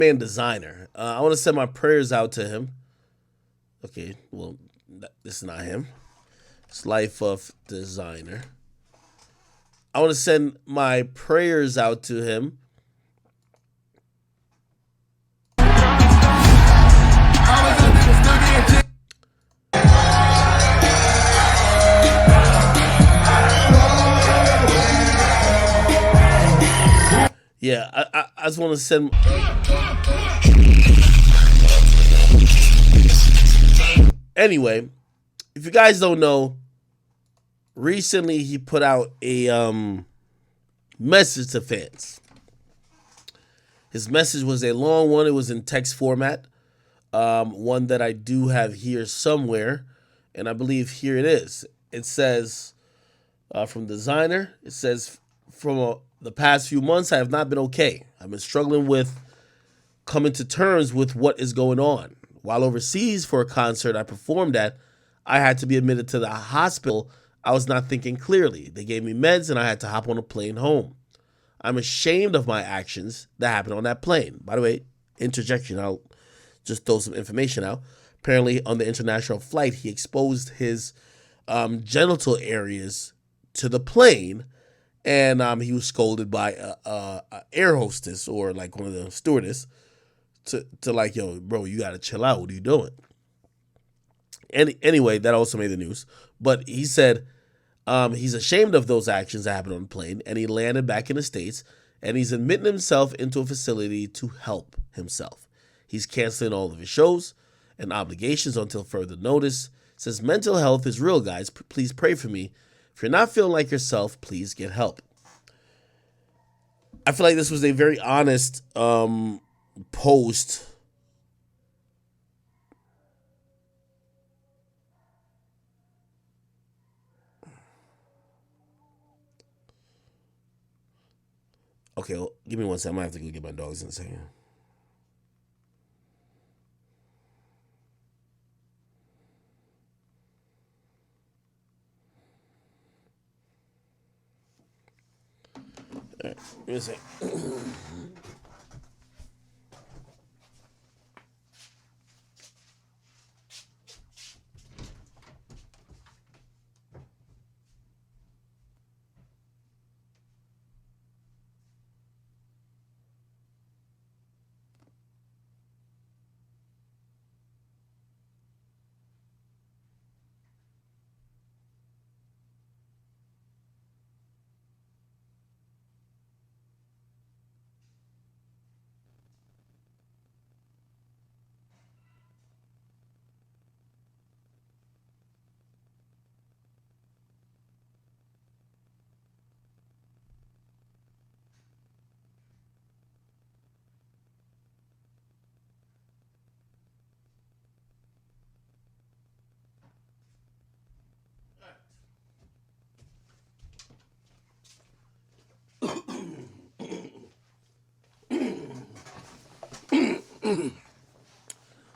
man Desiigner. I want to send my prayers out to him. Okay, well, this is not him. It's Life of Desiigner. I want to send my prayers out to him. Yeah, I just want to send. Anyway, if you guys don't know, recently he put out a message to fans. His message was a long one. It was in text format. One that I do have here somewhere, and I believe here it is. It says from Desiigner. It says from the past few months I have not been okay. I've been struggling with coming to terms with what is going on. While overseas for a concert I performed at, I had to be admitted to the hospital. I was not thinking clearly. They gave me meds and I had to hop on a plane home. I'm ashamed of my actions that happened on that plane. By the way, interjection, I'll just throw some information out. Apparently on the international flight, he exposed his genital areas to the plane, and he was scolded by a air hostess or like one of the stewardess to like, yo, bro, you gotta chill out. What are you doing? Anyway, that also made the news. But he said he's ashamed of those actions that happened on the plane, and he landed back in the States, and he's admitting himself into a facility to help himself. He's canceling all of his shows and obligations until further notice. Says mental health is real, guys. Please pray for me. If you're not feeling like yourself, please get help. I feel like this was a very honest post. Okay, well, give me one second. I might have to go get my dogs in a second. All right, give me a second.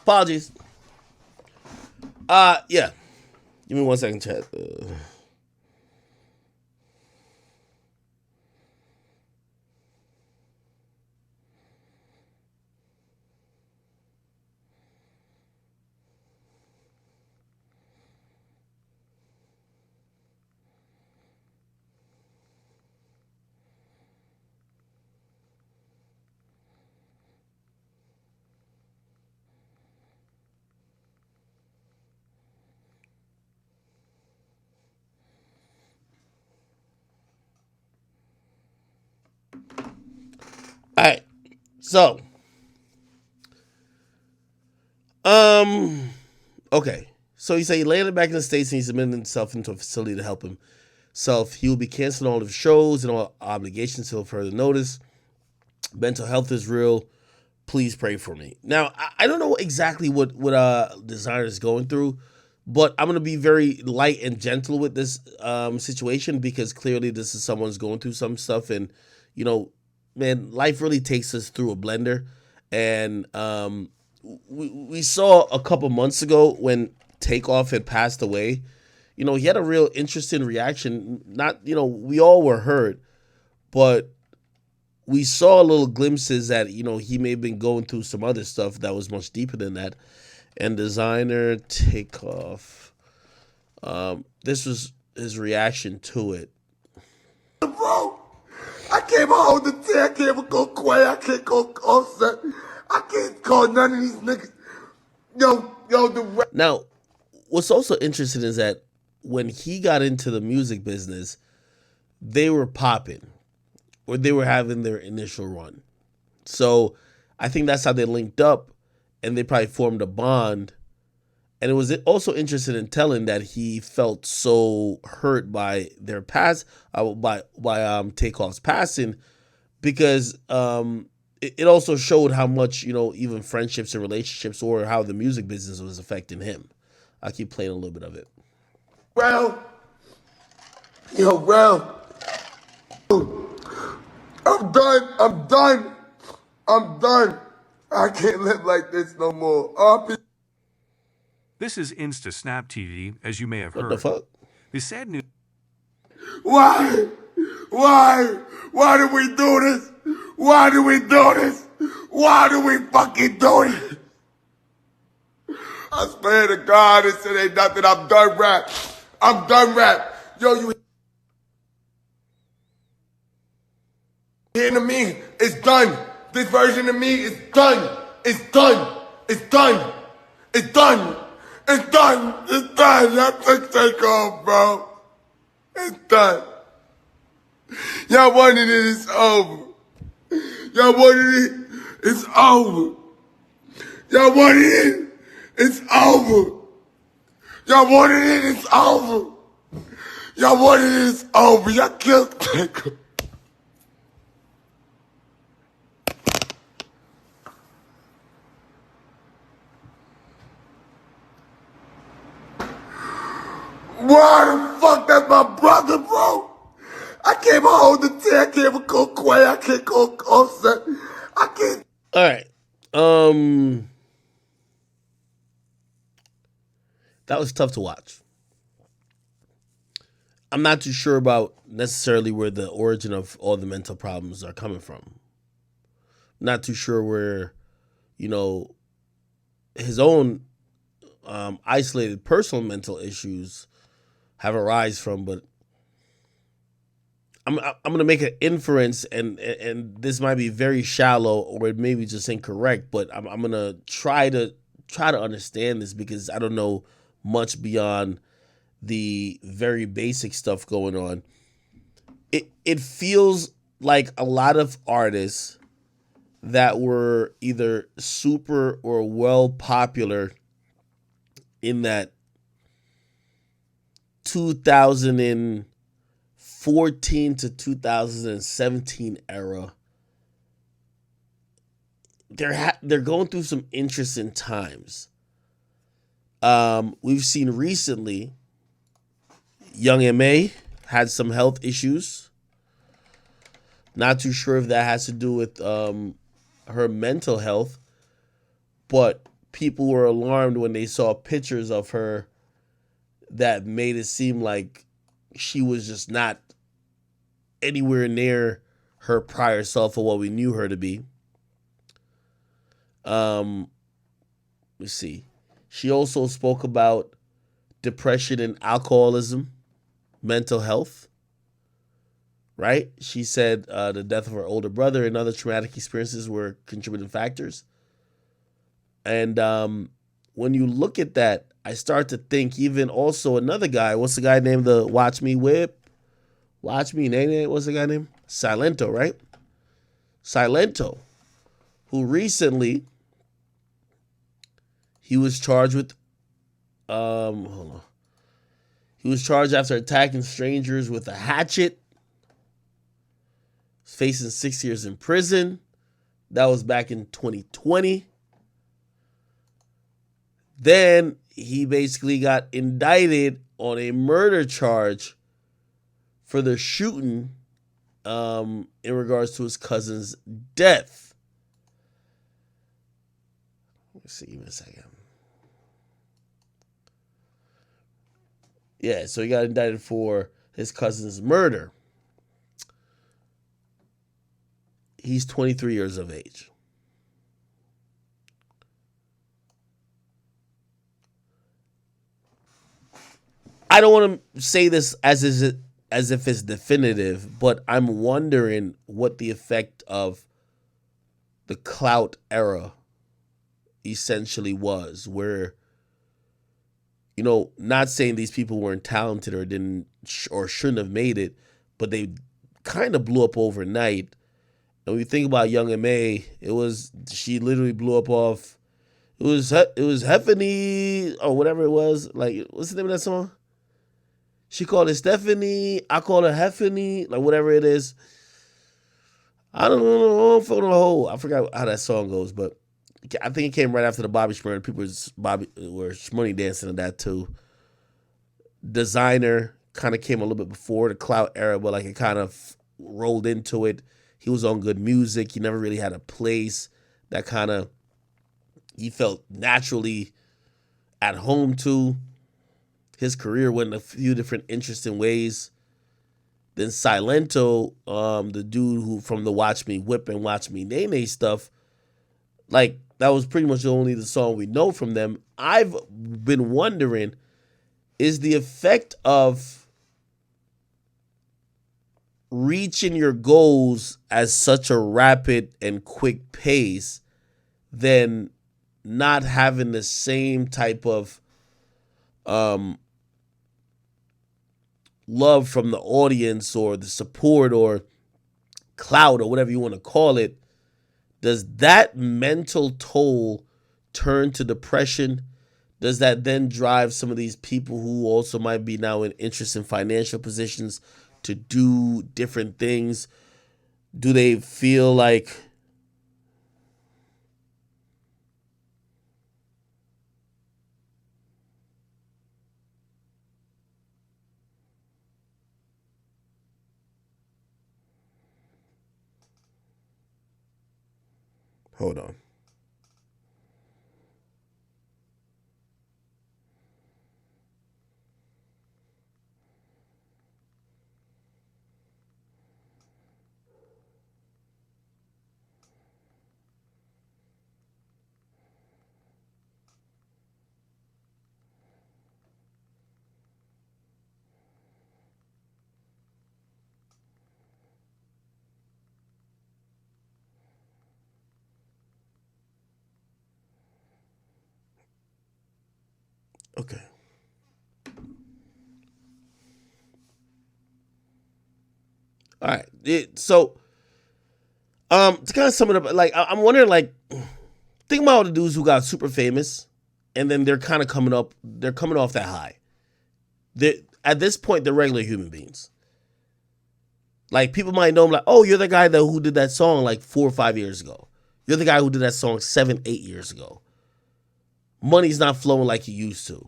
Apologies. Yeah. Give me one second, chat. All right. So, okay. So he said he landed back in the States and he submitted himself into a facility to help himself. He will be canceling all of his shows and all obligations until further notice. Mental health is real. Please pray for me. Now, I don't know exactly what Desiigner is going through, but I'm gonna be very light and gentle with this situation because clearly this is someone's going through some stuff, and you know, man, life really takes us through a blender. And we saw a couple months ago when Takeoff had passed away. You know, he had a real interesting reaction. Not, you know, we all were hurt, but we saw little glimpses that, you know, he may have been going through some other stuff that was much deeper than that. And Desiigner, Takeoff. This was his reaction to it. Bro, I can't hold the T. I can't go Quay. I can't go Offset. I can't call none of these niggas. Now, what's also interesting is that when he got into the music business, they were popping, or they were having their initial run. So I think that's how they linked up, and they probably formed a bond. And it was also interesting in telling that he felt so hurt by their by Takeoff's passing, because it also showed how much, you know, even friendships and relationships, or how the music business was affecting him. I'll keep playing a little bit of it. Well, I'm done. I can't live like this no more. This is Insta Snap TV, as you may have heard. What the fuck? The sad news. Why? Why do we do this? Why do we do this? Why do we fucking do it? I swear to God, this shit ain't nothing. I'm done rap. Yo, you hearing to me? It's done. This version of me is done. It's done. Y'all take off, bro. It's done. Y'all wanted it, it's over. Y'all wanted it, it's over. Y'all wanted it, it's over. Y'all wanted it, it's over. Y'all wanted it, it's over. Y'all killed Takeoff. Why the fuck that's my brother, bro? I can't hold the T. I can't go Quay. I can't go Offset. I can't. All right. That was tough to watch. I'm not too sure about necessarily where the origin of all the mental problems are coming from. Not too sure where, you know, his own isolated personal mental issues have arisen from, but I'm gonna make an inference, and this might be very shallow, or it may be just incorrect, but I'm gonna try to understand this, because I don't know much beyond the very basic stuff going on. It feels like a lot of artists that were either super or well popular in that 2014 to 2017 era, they're going through some interesting times. We've seen recently Young M.A. had some health issues. Not too sure if that has to do with her mental health, but people were alarmed when they saw pictures of her that made it seem like she was just not anywhere near her prior self, or what we knew her to be. Let's see. She also spoke about depression and alcoholism, mental health, right? She said the death of her older brother and other traumatic experiences were contributing factors. And when you look at that, I start to think even also another guy, what's the guy named the Watch Me Whip? Watch Me Nene, what's the guy name? Silento, right? Silento, who recently, he was charged with, hold on. He was charged after attacking strangers with a hatchet. He's facing 6 years in prison. That was back in 2020. Then he basically got indicted on a murder charge for the shooting in regards to his cousin's death. Let's see, give me a second. Yeah, so he got indicted for his cousin's murder. He's 23 years of age. I don't want to say this as if it's definitive, but I'm wondering what the effect of the Clout era essentially was, where, not saying these people weren't talented or didn't or shouldn't have made it, but they kind of blew up overnight. And when you think about Young M.A., she literally blew up off. It was Heffany or whatever it was. Like, what's the name of that song? She called it Stephanie. I call her Heffany. Like, whatever it is. I don't know. I forgot how that song goes, but I think it came right after the Bobby Shmurda. People were Shmoney dancing to that too. Desiigner kind of came a little bit before the Clout era, but like it kind of rolled into it. He was on good music. He never really had a place that kind of he felt naturally at home to. His career went in a few different interesting ways. Then Silento, the dude who from the Watch Me Whip and Watch Me Nay Nay stuff, like that was pretty much only the song we know from them. I've been wondering, is the effect of reaching your goals at such a rapid and quick pace than not having the same type of love from the audience or the support or clout or whatever you want to call it, does that mental toll turn to depression? Does that then drive some of these people who also might be now in interesting financial positions to do different things? Do they feel like hold on. Okay. All right. So, to kind of sum it up, like I'm wondering, like, think about all the dudes who got super famous, and then they're kind of coming up. They're coming off that high. At this point, they're regular human beings. Like people might know them, like, oh, you're the guy who did that song like 4 or 5 years ago. You're the guy who did that song 7, 8 years ago. Money's not flowing like it used to.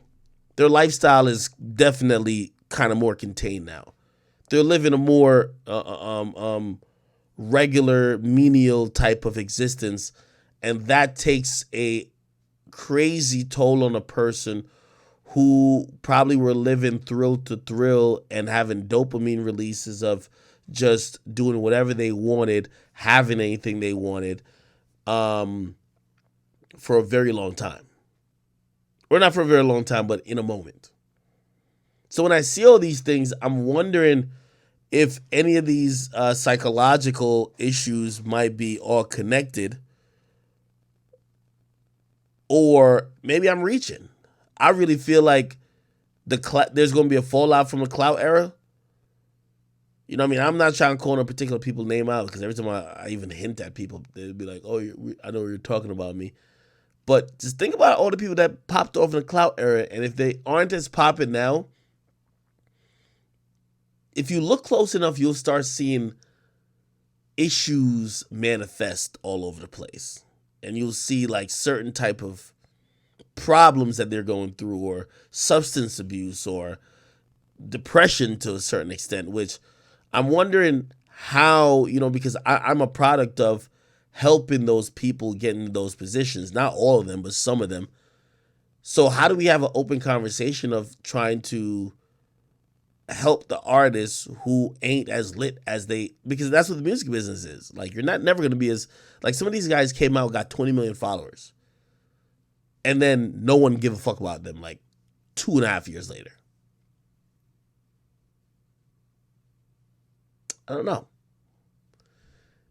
Their lifestyle is definitely kind of more contained now. They're living a more regular, menial type of existence, and that takes a crazy toll on a person who probably were living thrill to thrill and having dopamine releases of just doing whatever they wanted, having anything they wanted, for a very long time. Or not for a very long time, but in a moment. So when I see all these things, I'm wondering if any of these psychological issues might be all connected, or maybe I'm reaching. I really feel like there's going to be a fallout from the Clout era. You know what I mean? I'm not trying to call a particular people's name out, because every time I even hint at people, they'd be like, oh, I know you're talking about me. But just think about all the people that popped off in the Clout era, and if they aren't as popping now, if you look close enough, you'll start seeing issues manifest all over the place. And you'll see like certain type of problems that they're going through, or substance abuse, or depression to a certain extent, which I'm wondering how, because I'm a product of helping those people get into those positions. Not all of them, but some of them. So how do we have an open conversation of trying to help the artists who ain't as lit as they, because that's what the music business is. Like, you're not never gonna be as, like, some of these guys came out, got 20 million followers, and then no one give a fuck about them like 2.5 years later. I don't know.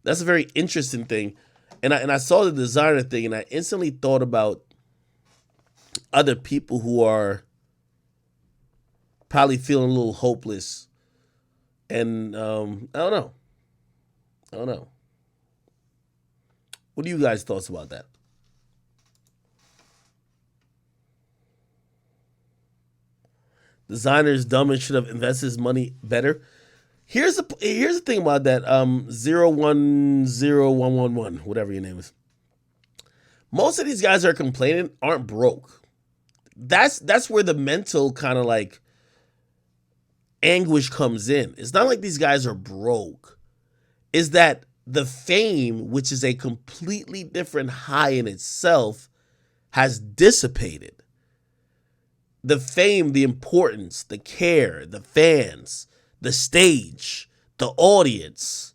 That's a very interesting thing. And I saw the Desiigner thing, and I instantly thought about other people who are probably feeling a little hopeless. And I don't know. I don't know. What are you guys' thoughts about that? Desiigner's dumb and should have invested his money better. Here's the thing about that. 010111, whatever your name is. Most of these guys that are complaining aren't broke. That's where the mental kind of like anguish comes in. It's not like these guys are broke. Is that the fame, which is a completely different high in itself, has dissipated. The fame, the importance, the care, the fans, the stage, the audience,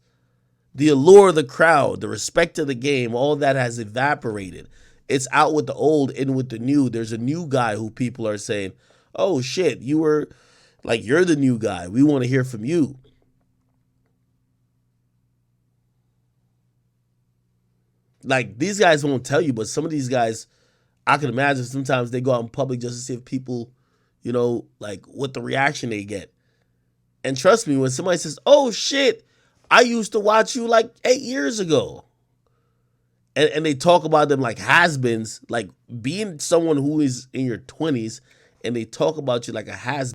the allure of the crowd, the respect of the game, all that has evaporated. It's out with the old, in with the new. There's a new guy who people are saying, oh shit, you're the new guy. We want to hear from you. Like, these guys won't tell you, but some of these guys, I can imagine sometimes they go out in public just to see if people, like what the reaction they get. And trust me, when somebody says, oh shit, I used to watch you like 8 years ago. And they talk about them like has-beens, like being someone who is in your 20s, and they talk about you like a has